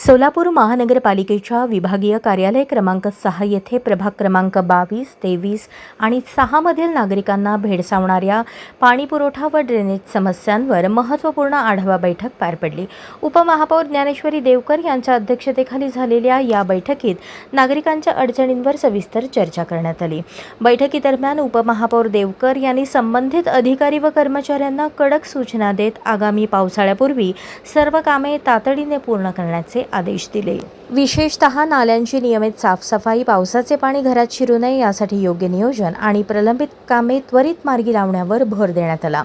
सोलापूर महानगरपालिकेच्या विभागीय कार्यालय क्रमांक 6 येथे प्रभाग क्रमांक 22, 23 आणि 6 मधील नागरिकांना भेडसावणाऱ्या पाणीपुरवठा व ड्रेनेज समस्यांवर महत्त्वपूर्ण आढावा बैठक पार पडली। उपमहापौर ज्ञानेश्वरी देवकर यांच्या अध्यक्षतेखाली झालेल्या या बैठकीत नागरिकांच्या अडचणींवर सविस्तर चर्चा करण्यात आली। बैठकीदरम्यान उपमहापौर देवकर यांनी संबंधित अधिकारी व कर्मचाऱ्यांना कडक सूचना देत आगामी पावसाळ्यापूर्वी सर्व कामे तातडीने पूर्ण करण्याचे आदेश दिले। विशेषतः नाल्यांची नियमित साफसफाई, पावसाचे पाणी घरात शिरू नये यासाठी योग्य नियोजन आणि प्रलंबित कामे त्वरित मार्गी लावण्यावर भर देण्यात आला।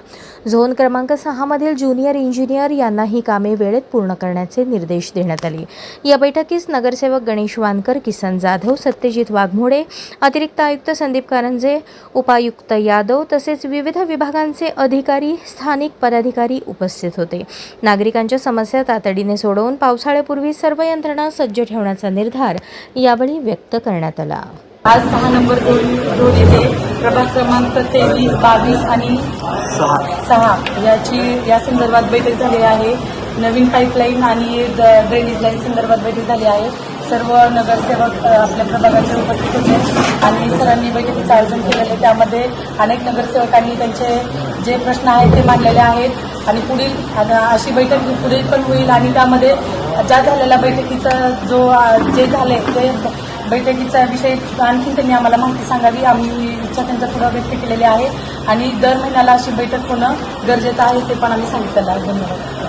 झोन क्रमांक 6 मधील ज्युनियर इंजिनियर यांना ही कामे वेळेत पूर्ण करण्याचे निर्देश देण्यात आले। या बैठकीस नगरसेवक गणेश वानकर, किसन जाधव, सत्यजित वाघमोडे, अतिरिक्त आयुक्त संदीप कारंजे, उपायुक्त यादव तसेच विविध विभागांचे अधिकारी, स्थानिक पदाधिकारी उपस्थित होते। नागरिकांच्या समस्या तातडीने सोडवून पावसाळ्यापूर्वी सर्व यंत्रणा सज्ज ठेवण्याचा निर्धार यावेळी व्यक्त करण्यात आला। आज 6 नंबर झोन येथे प्रभाग क्रमांक 23, 22 आणि 6 या संदर्भात बैठक झाली आहे। नवीन पाईपलाईन आणि ड्रेनेज लाईन संदर्भात बैठक झाली आहे। सर्व नगरसेवक आपल्या प्रभागाचे उपस्थित होते आणि सरांनी बैठकीचं आयोजन केलेले, त्यामध्ये अनेक नगरसेवकांनी त्यांचे जे प्रश्न आहेत ते मांडलेले आहेत आणि पुढील अशी बैठक पुढील पण होईल आणि त्यामध्ये ज्या झालेल्या बैठकीचं जे झाले ते बैठकीचा विषय आणखी त्यांनी आम्हाला माहिती सांगावी, आम्ही इच्छा त्यांच्या पुढे व्यक्त केलेली आहे आणि दर महिन्याला अशी बैठक होणं गरजेचं आहे ते पण आम्ही सांगितलेलं आहे। धन्यवाद।